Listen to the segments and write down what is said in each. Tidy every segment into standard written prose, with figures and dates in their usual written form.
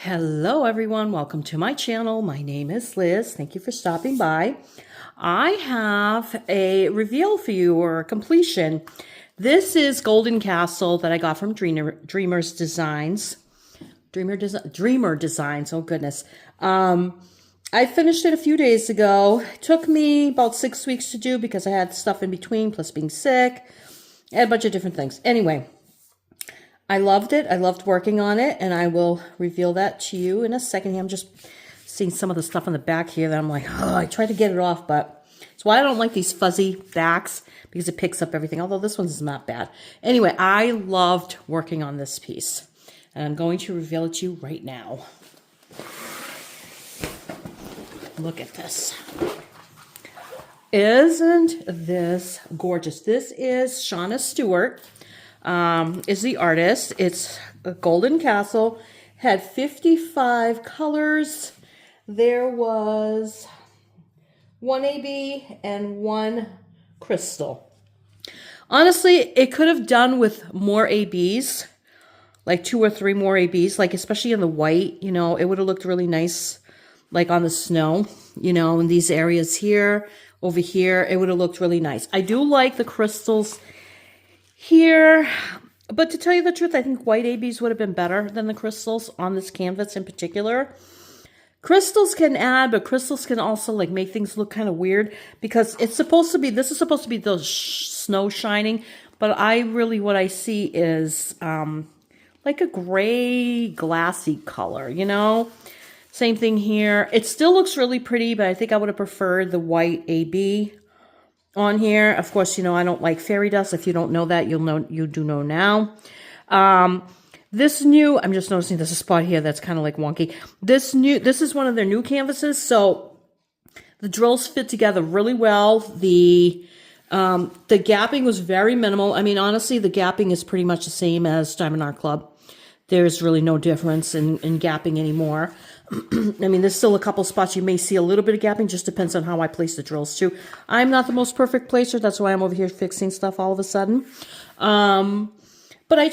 Hello everyone, welcome to my channel. My name is Liz. Thank you for stopping by. I have a reveal for you, or a completion. This is Golden Castle that I got from Dreamer's Designs. Dreamer Designs, oh goodness. I finished it a few days ago. It took me about 6 weeks to do because I had stuff in between, plus being sick, and a bunch of different things. Anyway, I loved it. I loved working on it, and I will reveal that to you in a second. I'm just seeing some of the stuff on the back here that I'm like, oh, I tried to get it off, but it's why I don't like these fuzzy backs, because it picks up everything, although this one's not bad. Anyway, I loved working on this piece, and I'm going to reveal it to you right now. Look at this. Isn't this gorgeous? This is Shawna Stewart. Is the artist. It's a Golden Castle. Had 55 colors. There was 1 AB and 1 crystal. Honestly, it could have done with more ABs, like 2 or 3 more ABs, like especially in the white, you know, it would have looked really nice, like on the snow, you know, in these areas here, over here, it would have looked really nice. I do like the crystals here, but to tell you the truth, I think white ABs would have been better than the crystals on this canvas in particular. Crystals can add, but crystals can also like make things look kind of weird, because it's supposed to be, this is supposed to be the snow shining, but what I see is like a gray glassy color, you know. Same thing here. It still looks really pretty, but I think I would have preferred the white AB on here. Of course, you know, I don't like fairy dust. If you don't know that, you do know now. This new, I'm just noticing there's a spot here that's kind of like wonky. This is one of their new canvases. So the drills fit together really well. The gapping was very minimal. I mean, honestly, the gapping is pretty much the same as Diamond Art Club. There's really no difference in gapping anymore. I mean, there's still a couple spots you may see a little bit of gapping, just depends on how I place the drills too. I'm not the most perfect placer, that's why I'm over here fixing stuff all of a sudden. But I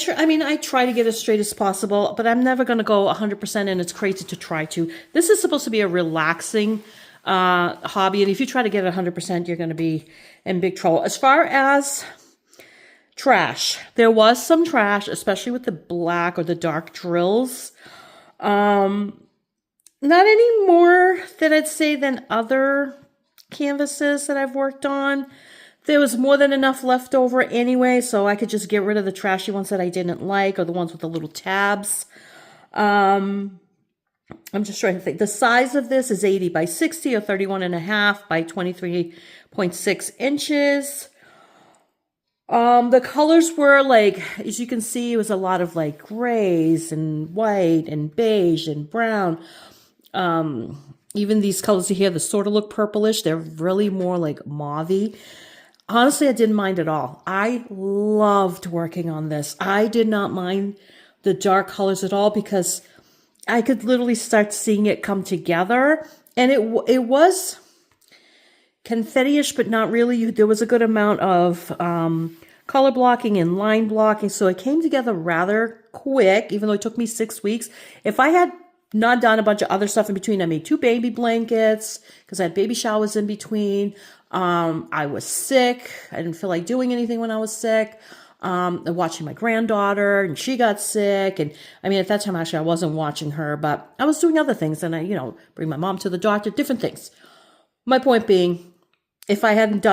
try to get as straight as possible, but I'm never going to go 100%, and it's crazy to try to. This is supposed to be a relaxing hobby, and if you try to get it 100%, you're going to be in big trouble. As far as trash, there was some trash, especially with the black or the dark drills. Not any more that I'd say than other canvases that I've worked on. There was more than enough left over anyway, so I could just get rid of the trashy ones that I didn't like, or the ones with the little tabs. I'm just trying to think. The size of this is 80 by 60, or 31.5 by 23.6 inches. The colors were like, as you can see, it was a lot of like grays and white and beige and brown. Even these colors here, they sort of look purplish. They're really more like mauve-y. Honestly, I didn't mind at all. I loved working on this. I did not mind the dark colors at all, because I could literally start seeing it come together. And it was confetti-ish, but not really. There was a good amount of color blocking and line blocking, so it came together rather quick, even though it took me 6 weeks. If I had not done a bunch of other stuff in between, I made 2 baby blankets because I had baby showers in between. I was sick. I didn't feel like doing anything when I was sick. Watching my granddaughter, and she got sick. And I mean, at that time, actually, I wasn't watching her, but I was doing other things. And I, you know, bring my mom to the doctor, different things. My point being, if I hadn't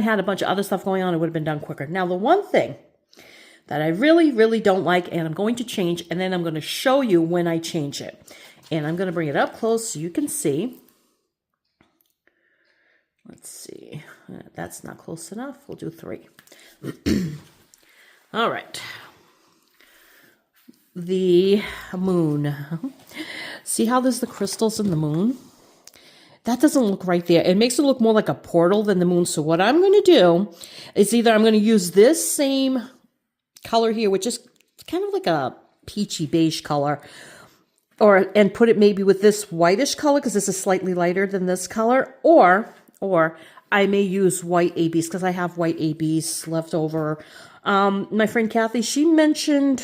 had a bunch of other stuff going on, it would have been done quicker. Now, the one thing that I really, really don't like, and I'm going to change, and then I'm going to show you when I change it. And I'm going to bring it up close so you can see. Let's see. That's not close enough. We'll do 3. All right. The moon. See how there's the crystals in the moon? That doesn't look right there. It makes it look more like a portal than the moon. So what I'm going to do is either I'm going to use this same color here, which is kind of like a peachy beige color, and put it maybe with this whitish color, because this is slightly lighter than this color, or I may use white ABs, because I have white ABs left over. My friend Kathy, she mentioned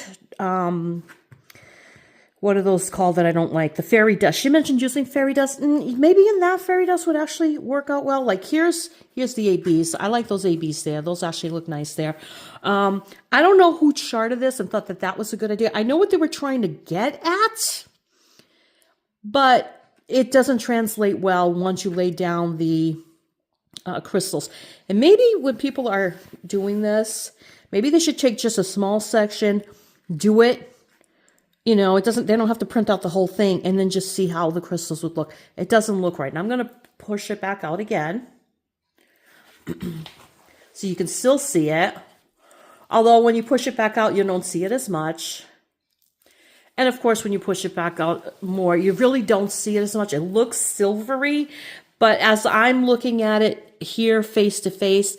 what are those called that I don't like? The fairy dust. She mentioned using fairy dust. Maybe in that fairy dust would actually work out well. Like here's the ABs. I like those ABs there. Those actually look nice there. I don't know who charted this and thought that that was a good idea. I know what they were trying to get at, but it doesn't translate well once you lay down the crystals. And maybe when people are doing this, maybe they should take just a small section, do it. You know, they don't have to print out the whole thing and then just see how the crystals would look. It doesn't look right. And I'm going to push it back out again. So you can still see it. Although when you push it back out, you don't see it as much. And of course, when you push it back out more, you really don't see it as much. It looks silvery. But as I'm looking at it here face to face,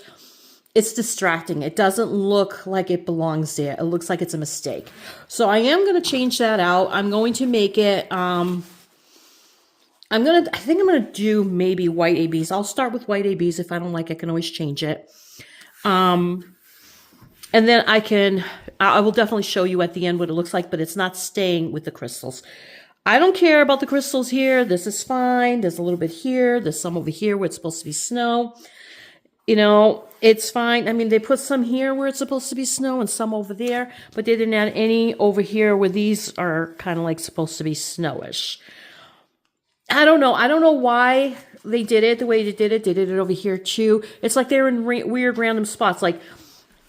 it's distracting. It doesn't look like it belongs there. It looks like it's a mistake. So I am going to change that out. I'm going to make it, I think I'm going to do maybe white ABs. I'll start with white ABs. If I don't like it, I can always change it. And then I will definitely show you at the end what it looks like, but it's not staying with the crystals. I don't care about the crystals here. This is fine. There's a little bit here. There's some over here where it's supposed to be snow. You know, it's fine. I mean, they put some here where it's supposed to be snow and some over there, but they didn't add any over here where these are kind of like supposed to be snowish. I don't know. I don't know why they did it the way they did it. They did it over here too. It's like they're in weird random spots. Like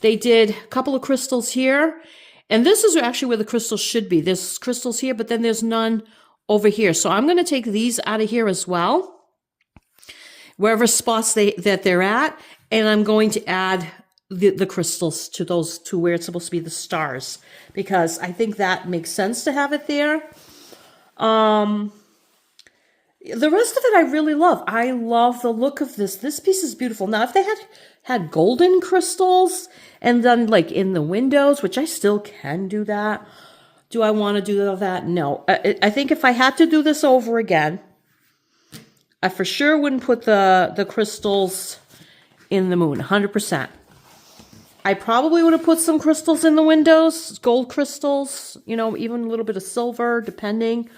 they did a couple of crystals here, and this is actually where the crystals should be. There's crystals here, but then there's none over here. So I'm going to take these out of here as well, wherever spots that they're at, and I'm going to add the crystals to those to where it's supposed to be the stars, because I think that makes sense to have it there. The rest of it I really love. I love the look of this. This piece is beautiful. Now, if they had golden crystals and then like in the windows, which I still can do that. Do I want to do all that? No. I think if I had to do this over again, I for sure wouldn't put the crystals in the moon, 100%. I probably would have put some crystals in the windows, gold crystals, you know, even a little bit of silver, depending.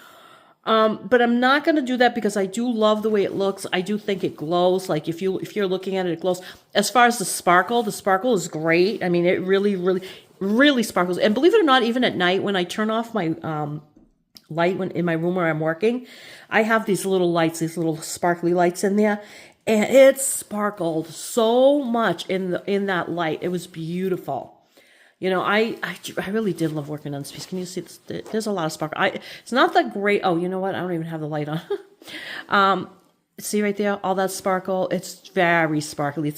But I'm not going to do that because I do love the way it looks. I do think it glows. Like if you're looking at it, it glows. As far as the sparkle is great. I mean, it really, really, really sparkles. And believe it or not, even at night when I turn off my light in my room where I'm working, I have these little lights, these little sparkly lights in there, and it sparkled so much in that light. It was beautiful. You know, I really did love working on this piece. Can you see this? There's a lot of sparkle. It's not that great. Oh, you know what? I don't even have the light on. See right there, all that sparkle. It's very sparkly.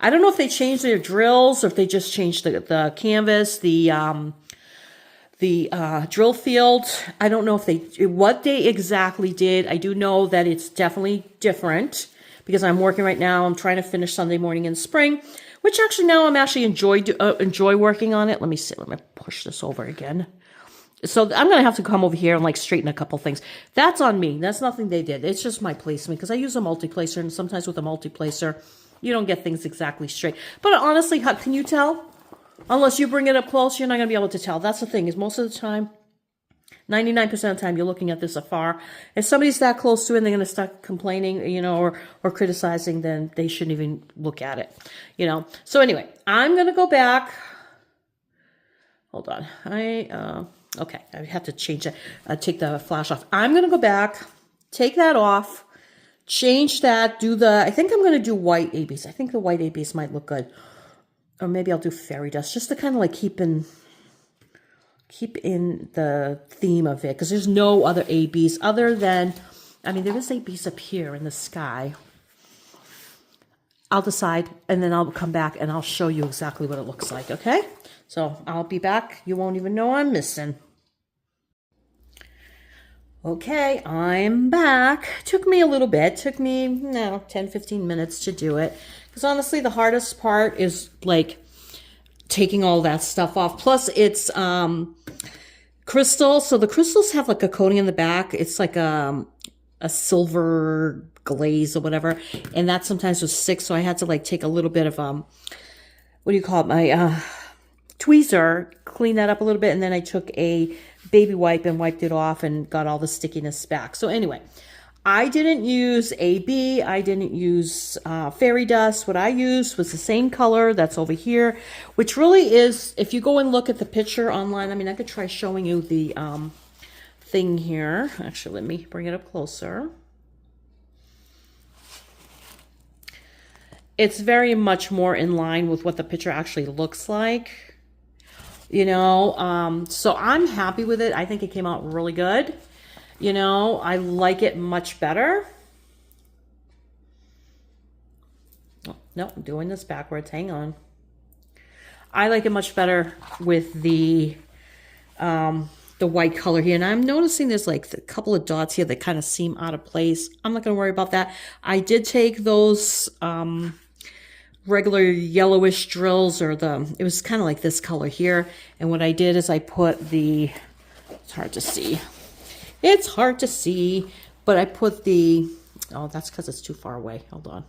I don't know if they changed their drills or if they just changed the canvas, the drill field. I don't know what they exactly did. I do know that it's definitely different because I'm working right now. I'm trying to finish Sunday morning in spring, which actually now I'm actually enjoy working on it. Let me see. Let me push this over again. So I'm going to have to come over here and like straighten a couple things. That's on me. That's nothing they did. It's just my placement because I use a multi-placer, and sometimes with a multi-placer, you don't get things exactly straight. But honestly, can you tell? Unless you bring it up close, you're not going to be able to tell. That's the thing, is most of the time, 99% of the time, you're looking at this afar. If somebody's that close to it and they're going to start complaining, you know, or criticizing, then they shouldn't even look at it, you know. So anyway, I'm going to go back. Hold on. Okay, I have to change that. Take the flash off. I'm going to go back, take that off, change that, I think I'm going to do white ABs. I think the white ABs might look good. Or maybe I'll do fairy dust just to kind of like keep in the theme of it, because there's no other ABs other than, I mean, there is ABs up here in the sky. I'll decide, and then I'll come back and I'll show you exactly what it looks like, okay? So I'll be back. You won't even know I'm missing. Okay, I'm back. Took me a little bit. Took me, 10, 15 minutes to do it. Because honestly, the hardest part is like taking all that stuff off. Plus it's crystal. So the crystals have like a coating in the back. It's like a silver glaze or whatever. And that sometimes was sick. So I had to like take a little bit of, what do you call it? My tweezer, clean that up a little bit. And then I took a baby wipe and wiped it off and got all the stickiness back. So anyway, I didn't use AB. I didn't use fairy dust. What I used was the same color that's over here, which really is, if you go and look at the picture online, I mean, I could try showing you the thing here. Actually, let me bring it up closer. It's very much more in line with what the picture actually looks like, you know. So I'm happy with it. I think it came out really good. You know, I like it much better. Oh, no, I'm doing this backwards. Hang on. I like it much better with the white color here. And I'm noticing there's like a couple of dots here that kind of seem out of place. I'm not going to worry about that. I did take those regular yellowish drills, or it was kind of like this color here. And what I did is I put the, it's hard to see. It's hard to see, but I put the, oh, that's because it's too far away. Hold on.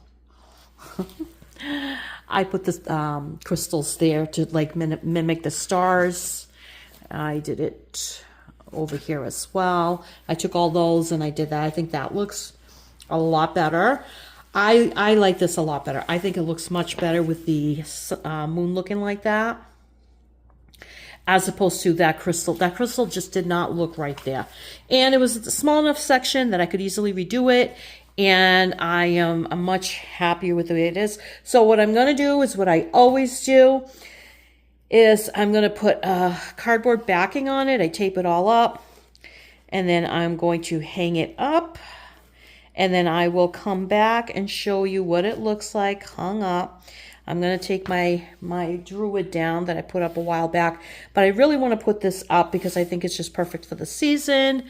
I put the crystals there to like mimic the stars. I did it over here as well. I took all those and I did that. I think that looks a lot better. I like this a lot better. I think it looks much better with the moon looking like that, as opposed to that crystal. That crystal just did not look right there. And it was a small enough section that I could easily redo it. And I'm much happier with the way it is. So what I'm going to do is what I always do is I'm going to put a cardboard backing on it. I tape it all up. And then I'm going to hang it up. And then I will come back and show you what it looks like hung up. I'm going to take my Druid down that I put up a while back. But I really want to put this up because I think it's just perfect for the season.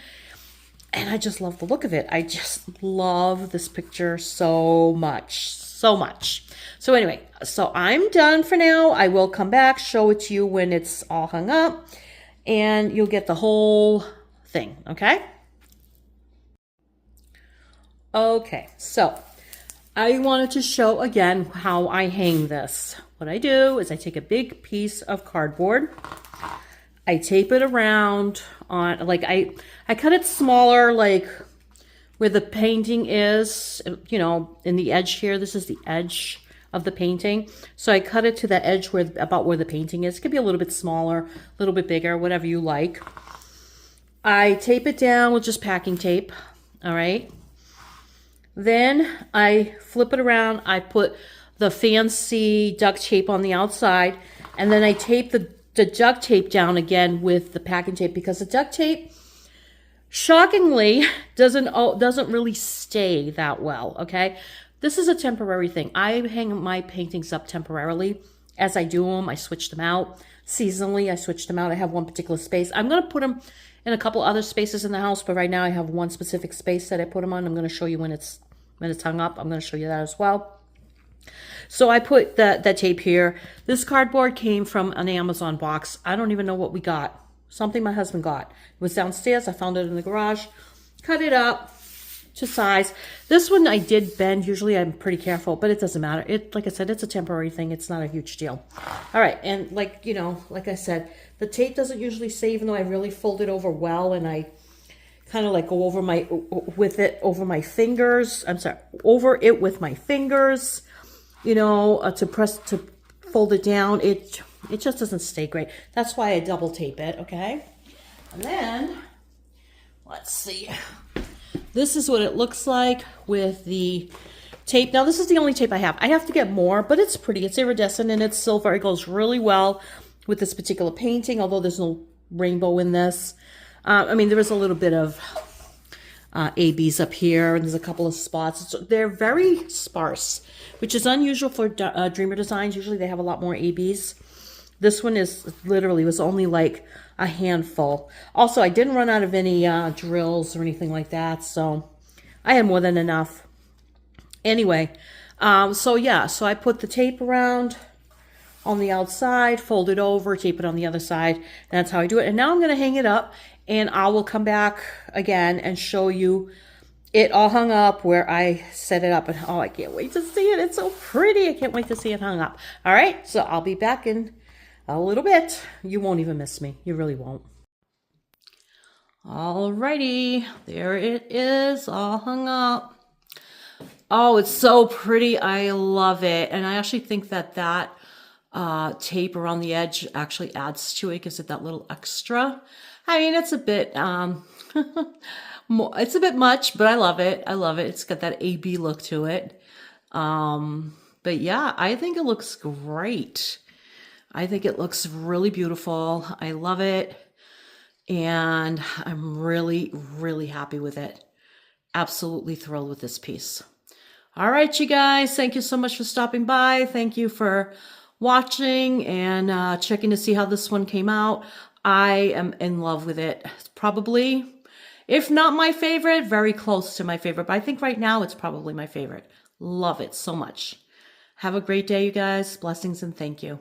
And I just love the look of it. I just love this picture so much. So much. So anyway, so I'm done for now. I will come back, show it to you when it's all hung up. And you'll get the whole thing, okay? Okay, so I wanted to show again how I hang this. What I do is I take a big piece of cardboard, I tape it around on, like I cut it smaller, like where the painting is, you know, in the edge here. This is the edge of the painting. So I cut it to the edge where, about where the painting is. It could be a little bit smaller, a little bit bigger, whatever you like. I tape it down with just packing tape, all right? Then I flip it around. I put the fancy duct tape on the outside, and then I tape the duct tape down again with the packing tape, because the duct tape, shockingly, doesn't really stay that well, okay? This is a temporary thing. I hang my paintings up temporarily. As I do them, I switch them out. Seasonally, I switch them out. I have one particular space. I'm going to put them in a couple other spaces in the house, but right now I have one specific space that I put them on. I'm going to show you when it's hung up. I'm going to show you that as well. So I put that tape here. This cardboard came from an Amazon box. I don't even know what we got. Something my husband got. It was downstairs. I found it in the garage. Cut it up to size. This one I did bend. Usually I'm pretty careful, but it doesn't matter. Like I said, it's a temporary thing. It's not a huge deal. All right. And like, you know, like I said, the tape doesn't usually stay, even though I really fold it over well, and I kind of like go over over my fingers. I'm sorry, over it with my fingers, you know, to fold it down. It just doesn't stay great. That's why I double tape it, okay? And then, let's see. This is what it looks like with the tape. Now, this is the only tape I have. I have to get more, but it's pretty. It's iridescent and it's silver. It goes really well with this particular painting, although there's no rainbow in this. I mean, there is a little bit of ABs up here, and there's a couple of spots. They're very sparse, which is unusual for Dreamer Designs. Usually they have a lot more ABs. This one is literally, was only like a handful. Also, I didn't run out of any drills or anything like that, so I had more than enough. Anyway, so yeah, so I put the tape around on the outside, fold it over, tape it on the other side, and that's how I do it. And now I'm going to hang it up, and I will come back again and show you it all hung up where I set it up. And oh, I can't wait to see it. It's so pretty. I can't wait to see it hung up. All right, so I'll be back in a little bit. You won't even miss me. You really won't. Alrighty, there it is, all hung up. Oh, it's so pretty. I love it. And I actually think that tape around the edge actually adds to it, gives it that little extra. I mean, it's a bit, it's a bit much, but I love it. I love it. It's got that AB look to it. But yeah, I think it looks great. I think it looks really beautiful. I love it. And I'm really, really happy with it. Absolutely thrilled with this piece. All right, you guys, thank you so much for stopping by. Thank you for watching and checking to see how this one came out. I am in love with it. It's probably, if not my favorite, very close to my favorite. But I think right now it's probably my favorite. Love it so much. Have a great day, you guys. Blessings and thank you.